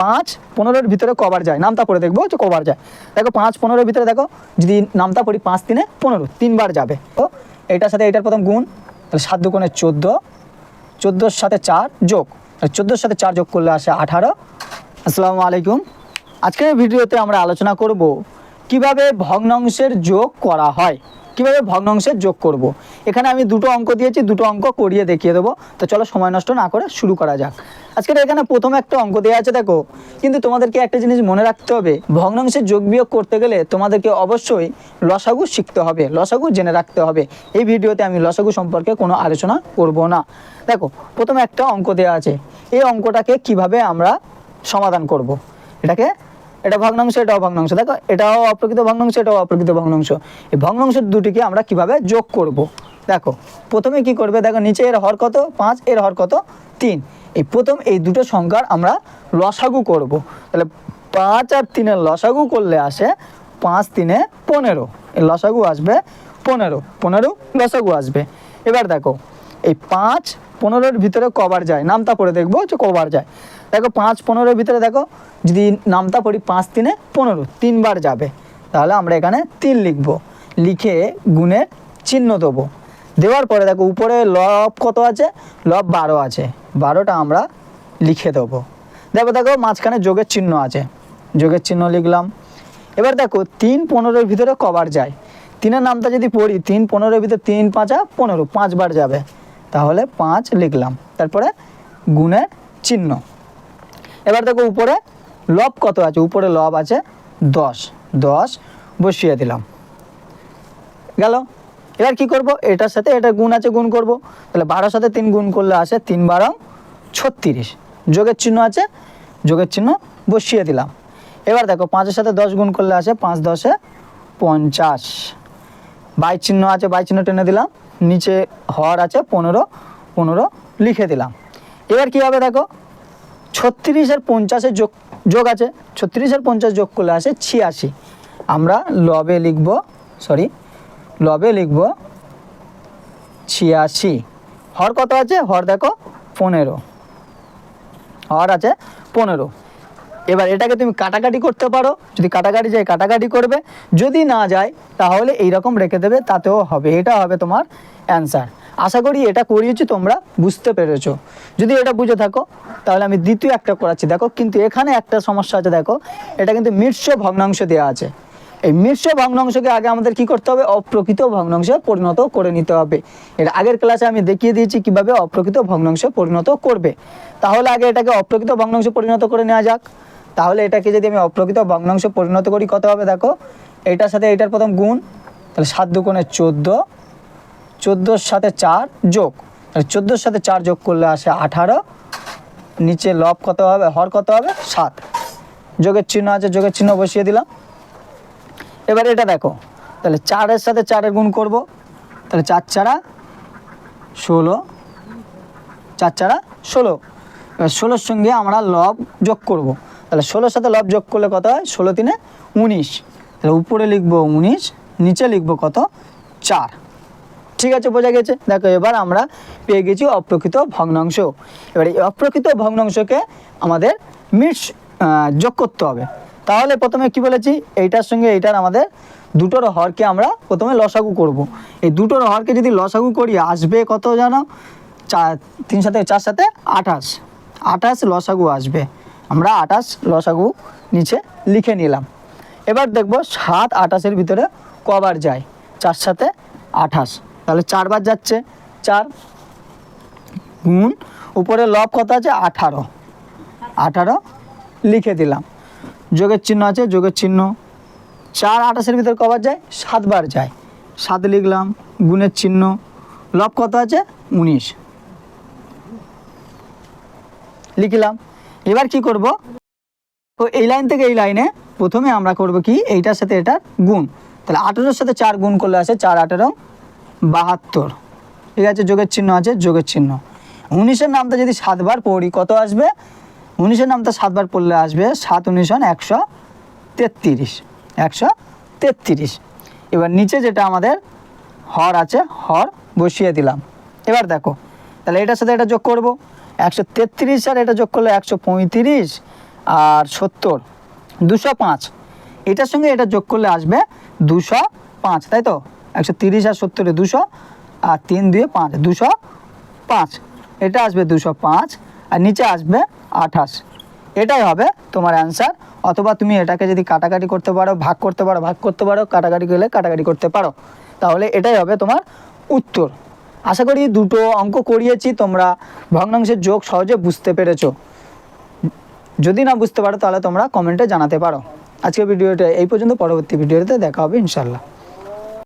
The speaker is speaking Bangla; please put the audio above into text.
5-15 ভিতরে কবার যায়, নামতা পড়ে দেখবো যে কবার যায়। দেখো 5-15 ভিতরে দেখো যদি নামতা পড়ি 5-3-15 3বার যাবে। তো এটার সাথে এটার প্রথম গুণ, তাহলে 7 দুগুণে 14, 14 সাথে 4 যোগ, 14 সাথে 4 যোগ করলে আসে 18। আসসালামু আলাইকুম। আজকের ভিডিওতে আমরা আলোচনা করব কিভাবে ভগ্নাংশের যোগ করা হয়, কিভাবে ভগ্নাংশের যোগ করব। এখানে আমি দুটো অঙ্ক দিয়েছি, দুটো অঙ্ক করিয়ে দেখিয়ে দেবো। তো চলো সময় নষ্ট না করে শুরু করা যাক। আজকের এখানে প্রথমে একটা অঙ্ক দেওয়া আছে দেখো, কিন্তু তোমাদেরকে একটা জিনিস মনে রাখতে হবে, ভগ্নাংশের যোগ বিয়োগ করতে গেলে তোমাদেরকে অবশ্যই লসাগু শিখতে হবে, লসাগু জেনে রাখতে হবে। এই ভিডিওতে আমি লসাগু সম্পর্কে কোনো আলোচনা করব না। দেখো প্রথমে একটা অঙ্ক দেওয়া আছে, এই অঙ্কটাকে কিভাবে আমরা সমাধান করব। এটা ভগ্নাংশ, এটাও ভগ্নাংশ, দেখো এটাও অপ্রকৃত ভগ্নাংশ, এটাও অপ্রকৃত ভগ্নাংশ। এই ভগ্নাংশ দুটিকে আমরা কিভাবে যোগ করব। দেখো প্রথমে কি করবে, দেখো নিচে এর হর কত 5, এর হর কত 3। এই প্রথম এই দুটো সংখ্যার আমরা লসাগু করব। তাহলে 5 আর 3-এর লসাগু করলে আসে 5-3-15, এর লসাগু আসবে 15 লসাগু আসবে। এবার দেখো এই 5-15 ভিতরে কবার যায়, নামতা পড়ে দেখবো যে কবার যায়। দেখো 5-15 ভিতরে দেখো যদি নামতা পড়ি 5-3-15 3বার যাবে, তাহলে আমরা এখানে 3 লিখব, লিখে গুণের চিহ্ন দেবো। দেওয়ার পরে দেখো উপরে লব কত আছে, লব 12 আছে, 12টা আমরা লিখে দেবো। দেখো মাঝখানে যোগের চিহ্ন আছে, যোগের চিহ্ন লিখলাম। এবার দেখো 3-15 ভিতরে কবার যায়, 3-এর নামটা যদি পড়ি 3-15 ভিতরে 3-5-15 5বার যাবে, তাহলে 5 লিখলাম, তারপরে গুণের চিহ্ন। এবার দেখো উপরে লব কত আছে, উপরে লব আছে 10 বসিয়ে দিলাম, গেল। এবার কি করব, এটার সাথে এটা গুণ আছে, গুণ করব। তাহলে 12 সাথে 3 গুণ করলে আসে 3-12 36, যোগের চিহ্ন আছে, যোগের চিহ্ন বসিয়ে দিলাম। এবার দেখো 5-এর সাথে 10 গুণ করলে আসে 5-10 50, বাই চিহ্ন আছে, বাই চিহ্ন টেনে দিলাম, নিচে হর আছে 15 লিখে দিলাম। এবার কী হবে দেখো 36 আর 50-এর যোগ আছে, 36 আর 50 যোগ করলে আসে 86। আমরা লবে লিখব 86। হর কত আছে, হর দেখো 15, হর আছে 15। এবার এটাকে তুমি কাটাকাটি করতে পারো, যদি কাটাকাটি যায় কাটাকাটি করবে, যদি না যায় তাহলে এইরকম রেখে দেবে, তাতেও হবে। এটা হবে তোমার অ্যান্সার। আশা করি এটা করিয়েছি তোমরা বুঝতে পেরেছো। যদি এটা বুঝে থাকো তাহলে আমি দ্বিতীয় একটা করাচ্ছি। দেখো কিন্তু এখানে একটা সমস্যা আছে, দেখো এটা কিন্তু মিশ্র ভগ্নাংশ দেওয়া আছে। এই মিশ্র ভগ্নাংশকে আগে আমাদের কি করতে হবে, অপ্রকৃত ভগ্নাংশে পরিণত করে নিতে হবে। এর আগের ক্লাসে আমি দেখিয়ে দিয়েছি কিভাবে অপ্রকৃত ভগ্নাংশে পরিণত করবে। তাহলে আগে এটাকে অপ্রকৃত ভগ্নাংশে পরিণত করে নেওয়া যাক। তাহলে এটাকে যদি আমি অপ্রকৃত ভগ্নাংশে পরিণত করি কত হবে, দেখো এটার সাথে এটার প্রথম গুণ, তাহলে 7 দুগুণে 14, 14 সাথে 4 যোগ, তাহলে 14 সাথে 4 যোগ করলে আসে 18, নিচে লব কত হবে, হর কত হবে 7, যোগের চিহ্ন আছে, যোগের চিহ্ন বসিয়ে দিলাম। এবার এটা দেখো, তাহলে 4-এর সাথে 4-এর গুণ করব, তাহলে 4-4 16, 4-4 16। এবার 16-র সঙ্গে আমরা লব যোগ করব, তাহলে 16-র সাথে লব যোগ করলে কত হয়, 16-3 19, তাহলে উপরে লিখবো 19, নিচে লিখবো কত 4। ঠিক আছে, বোঝা গেছে। দেখো এবার আমরা পেয়ে গেছি অপ্রকৃত ভগ্নাংশ। এবার এই অপ্রকৃত ভগ্নাংশকে আমাদের যোগ করতে হবে। তাহলে প্রথমে কি বলেছি, এইটার সঙ্গে এইটার আমাদের দুটোর হরকে আমরা প্রথমে লসাগু করব। এই দুটোর হরকে যদি লসাগু করি আসবে কত জানো, 3 সাথে 4 সাথে 28 লসাগু আসবে। আমরা 28 লসাগু নিচে লিখে নিলাম। এবার দেখব 7-28-এর ভিতরে কবার যায়, 4 সাথে 28, তাহলে 4বার যাচ্ছে, 4 গুণ উপরে লব কত আছে 18 লিখে দিলাম, যোগের চিহ্ন আছে, যোগের চিহ্ন। 4-28-এর ভিতরে কবার যায়, 7বার যায়, 7 লিখলাম, গুণের চিহ্ন, লব কত আছে 19 লিখলাম। এবার কি করব, তো এই লাইন থেকে এই লাইনে প্রথমে আমরা করব কি, এইটার সাথে এটার গুণ, তাহলে 18-এর সাথে 4 গুণ করলে আসে 4-18 72, ঠিক আছে, যোগের চিহ্ন আছে, যোগের চিহ্ন। 19-এর নামটা যদি 7বার পড়ি কত আসবে, 19-এর নামটা 7বার পড়লে আসবে 7-19 133। এবার নিচে যেটা আমাদের হর আছে, হর বসিয়ে দিলাম। এবার দেখো তাহলে এটার সাথে এটা যোগ করব, 133 আর এটা যোগ করলে 135, আর 70, 205, এটার সঙ্গে এটা যোগ করলে আসবে 205, তাই তো? 130 আর 70 200, আর 3 2 5, 205, এটা আসবে 205, আর নিচে আসবে 28, এটাই হবে তোমার অ্যান্সার। অথবা তুমি এটাকে যদি কাটাকাটি করতে পারো, ভাগ করতে পারো, কাটাকাটি করলে কাটাকাটি করতে পারো, তাহলে এটাই হবে তোমার উত্তর। আশা করি দুটো অঙ্ক করিয়েছি, তোমরা ভগ্নাংশের যোগ সহজে বুঝতে পেরেছো। যদি না বুঝতে পারো তাহলে তোমরা কমেন্টে জানাতে পারো। আজকের ভিডিওটা এই পর্যন্ত, পরবর্তী ভিডিওতে দেখা হবে ইনশাল্লাহ।